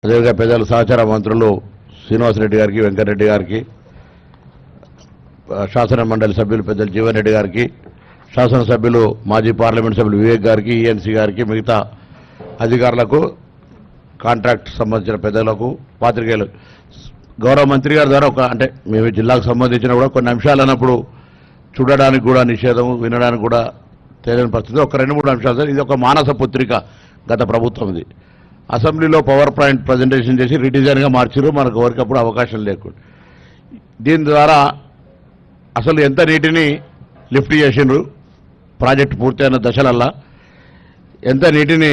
అదేవిధంగా పెద్దలు సహచార మంత్రులు శ్రీనివాసరెడ్డి గారికి, వెంకటరెడ్డి గారికి, శాసన మండలి సభ్యులు పెద్దలు జీవన్ రెడ్డి గారికి, శాసనసభ్యులు మాజీ పార్లమెంట్ సభ్యులు వివేక్ గారికి, ఈఎన్సీ గారికి, మిగతా అధికారులకు, కాంట్రాక్ట్ సంబంధించిన పెద్దలకు, పాత్రికేయులు, గౌరవ మంత్రి గారి ద్వారా అంటే మేము జిల్లాకు సంబంధించిన కూడా కొన్ని అంశాలు అన్నప్పుడు చూడడానికి కూడా నిషేధం, వినడానికి కూడా తెలియని పరిస్థితి. ఒక 2-3 అంశాలు. ఇది ఒక మానస పుత్రిక గత ప్రభుత్వంది. అసెంబ్లీలో పవర్ పాయింట్ ప్రజెంటేషన్ చేసి రిడిజైన్గా మార్చారు, మనకు ఎవరికప్పుడు అవకాశం లేకుండా. దీని ద్వారా అసలు ఎంత నీటిని లిఫ్ట్ చేసిండ్రు ప్రాజెక్టు పూర్తయిన దశలల్లా, ఎంత నీటిని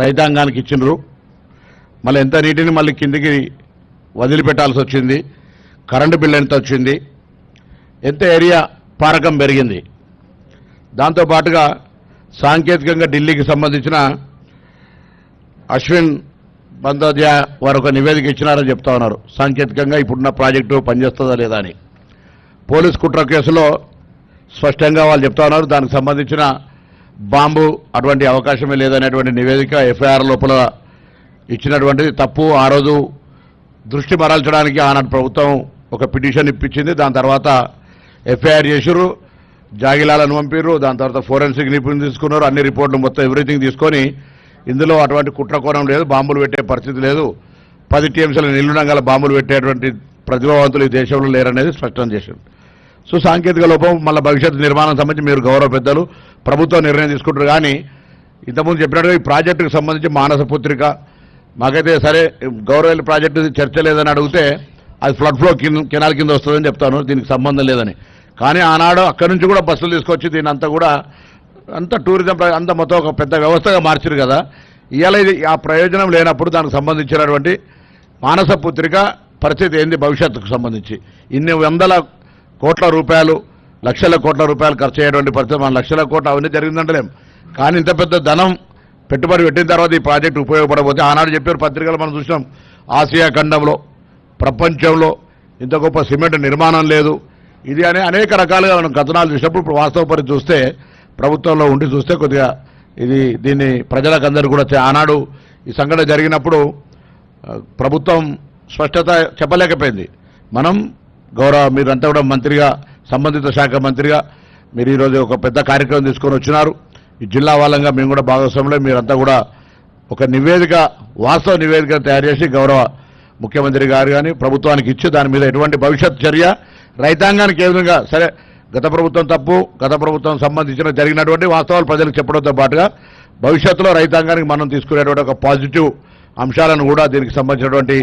రైతాంగానికి ఇచ్చిండ్రు, మళ్ళీ ఎంత నీటిని మళ్ళీ కిందికి వదిలిపెట్టాల్సి వచ్చింది, కరెంటు బిల్లు ఎంత వచ్చింది, ఎంత ఏరియా పారకం పెరిగింది. దాంతోపాటుగా సాంకేతికంగా ఢిల్లీకి సంబంధించిన అశ్విన్ బందోద్యా వారు ఒక నివేదిక ఇచ్చినారని చెప్తా ఉన్నారు. సాంకేతికంగా ఇప్పుడున్న ప్రాజెక్టు పనిచేస్తుందా లేదా అని. పోలీస్ కుట్ర కేసులో స్పష్టంగా వాళ్ళు చెప్తా ఉన్నారు, దానికి సంబంధించిన బాంబు అటువంటి అవకాశమే లేదనేటువంటి నివేదిక ఎఫ్ఐఆర్ లోపల ఇచ్చినటువంటిది తప్పు. ఆ రోజు దృష్టి మరల్చడానికి ఆనాటి ప్రభుత్వం ఒక పిటిషన్ ఇప్పించింది. దాని తర్వాత ఎఫ్ఐఆర్ చేసిర్రు, జాగిలాలను పంపిర్రు, దాని తర్వాత ఫోరెన్సిక్ నిపుణులు తీసుకున్నారు, అన్ని రిపోర్ట్లు మొత్తం ఎవ్రీథింగ్ తీసుకొని ఇందులో అటువంటి కుట్రకోణం లేదు, బాంబులు పెట్టే పరిస్థితి లేదు, 10 టీఎంసీల నిల్లునంగల బాంబులు పెట్టేటువంటి ప్రతిభావంతులు ఈ దేశంలో లేరనేది స్పష్టం చేశారు. సో సాంకేతిక లోపం మళ్ళీ భవిష్యత్తు నిర్మాణం సంబంధించి మీరు గౌరవ పెద్దలు ప్రభుత్వం నిర్ణయం తీసుకుంటారు. కానీ ఇంతకుముందు చెప్పినట్టుగా ఈ ప్రాజెక్టుకు సంబంధించి మానస పుత్రిక మాకైతే సరే గౌరవ ప్రాజెక్టు చర్చ లేదని అడిగితే అది ఫ్లడ్ ఫ్లో కెనాల్ కింద వస్తుందని చెప్తాను, దీనికి సంబంధం లేదని. కానీ ఆనాడు అక్కడి నుంచి కూడా బస్సులు తీసుకొచ్చి దీని అంతా కూడా అంత టూరిజం అంతా మొత్తం ఒక పెద్ద వ్యవస్థగా మార్చారు కదా. ఇవాళ ఇది ఆ ప్రయోజనం లేనప్పుడు దానికి సంబంధించినటువంటి మానస పుత్రిక పరిస్థితి ఏంది భవిష్యత్తుకు సంబంధించి. ఇన్ని వందల కోట్ల రూపాయలు, లక్షల కోట్ల రూపాయలు ఖర్చు అయ్యేటువంటి పరిస్థితి, మన లక్షల కోట్ల అవన్నీ జరిగిందంటలేం. కానీ ఇంత పెద్ద ధనం పెట్టుబడి పెట్టిన తర్వాత ఈ ప్రాజెక్టు ఉపయోగపడబోతే ఆనాడు చెప్పారు పత్రికలు మనం చూసినాం, ఆసియా ఖండంలో ప్రపంచంలో ఇంత గొప్ప సిమెంట్ నిర్మాణం లేదు ఇది అని అనేక రకాలుగా మనం కథనాలు చూసినప్పుడు ఇప్పుడు వాస్తవ పరిస్థితి చూస్తే ప్రభుత్వంలో ఉండి చూస్తే కొద్దిగా దీన్ని ప్రజలకు అందరూ కూడా ఆనాడు ఈ సంఘటన జరిగినప్పుడు ప్రభుత్వం స్పష్టత చెప్పలేకపోయింది. మనం మీరంతా కూడా మంత్రిగా, సంబంధిత శాఖ మంత్రిగా మీరు ఈరోజు ఒక పెద్ద కార్యక్రమం తీసుకొని వచ్చినారు. ఈ జిల్లా వాళ్ళంగా మేము కూడా భాగస్వాములే, మీరంతా కూడా ఒక నివేదిక, వాస్తవ నివేదిక తయారు చేసి గౌరవ ముఖ్యమంత్రి గారు కానీ ప్రభుత్వానికి ఇచ్చి దాని మీద ఎటువంటి భవిష్యత్ చర్య రైతాంగానికి ఏ విధంగా సరే గత ప్రభుత్వం తప్పు, గత ప్రభుత్వం సంబంధించిన జరిగినటువంటి వాస్తవాలు ప్రజలకు చెప్పడంతో పాటుగా భవిష్యత్తులో రైతాంగానికి మనం తీసుకునేటువంటి ఒక పాజిటివ్ అంశాలను కూడా దీనికి సంబంధించినటువంటి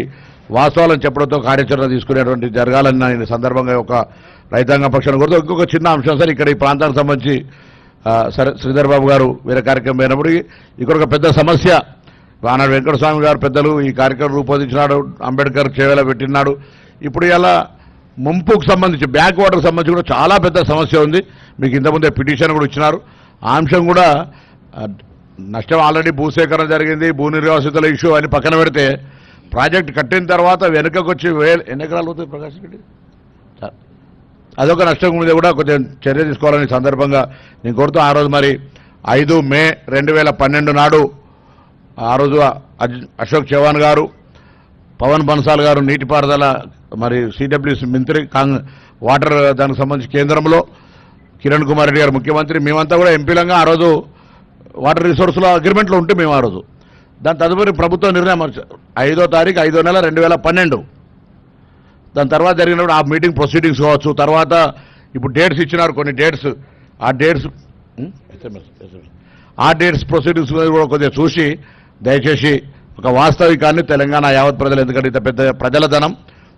వాస్తవాలను చెప్పడంతో కార్యాచరణ తీసుకునేటువంటి జరగాలని నేను సందర్భంగా ఒక రైతాంగ పక్షాన్ని కోరుతూ ఇంకొక చిన్న అంశం సార్, ఇక్కడ ఈ ప్రాంతానికి సంబంధించి సరే శ్రీధర్ బాబు గారు వేరే కార్యక్రమం అయినప్పుడు ఇక్కడ ఒక పెద్ద సమస్య, ఆనాడు వెంకటస్వామి గారు పెద్దలు ఈ కార్యక్రమం రూపొందించినాడు, అంబేద్కర్ చేవేళ పెట్టినాడు. ఇప్పుడు ఇలా ముంపుకు సంబంధించి బ్యాక్ వాటర్కి సంబంధించి కూడా చాలా పెద్ద సమస్య ఉంది. మీకు ఇంతకుముందే పిటిషన్ కూడా ఇచ్చినారు. ఆ అంశం కూడా నష్టం ఆల్రెడీ భూసేకరణ జరిగింది, భూ నిర్వాసితుల ఇష్యూ అని పక్కన పెడితే ప్రాజెక్ట్ కట్టిన తర్వాత వెనుకకు వచ్చి ఎన్ని ఎకరాలు అవుతుంది ప్రకాష్ రెడ్డి, అదొక నష్టం మీద కూడా కొంచెం చర్య తీసుకోవాలని సందర్భంగా నేను కోరుతూ ఆ రోజు మరి 5 మే 2012 నాడు ఆ రోజు అశోక్ చవాన్ గారు, పవన్ బన్సాల్ గారు నీటిపారుదల మరి సిడబ్ల్యూసీ మంత్రి, వాటర్ దానికి సంబంధించి కేంద్రంలో కిరణ్ కుమార్ రెడ్డి గారు ముఖ్యమంత్రి, మేమంతా కూడా ఎంపీలంగా ఆ రోజు వాటర్ రిసోర్స్లో అగ్రిమెంట్లో ఉంటే మేము ఆ రోజు దాని తదుపరి ప్రభుత్వ నిర్ణయం 5వ తారీఖు 5వ నెల 2012 దాని తర్వాత జరిగినప్పుడు ఆ మీటింగ్ ప్రొసీడింగ్స్ కావచ్చు, తర్వాత ఇప్పుడు డేట్స్ ఇచ్చినారు కొన్ని డేట్స్, ఆ డేట్స్ ప్రొసీడింగ్స్ కూడా కొద్దిగా చూసి దయచేసి ఒక వాస్తవికాన్ని తెలంగాణ యావత్ ప్రజలు, ఎందుకంటే ఇంత పెద్ద ప్రజల ధనం,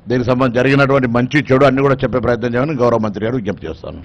దీనికి సంబంధించి జరిగినటువంటి మంచి చెడు అన్ని కూడా చెప్పే ప్రయత్నం చేయాలని గౌరవ మంత్రి గారు విజ్ఞప్తి చేస్తాను.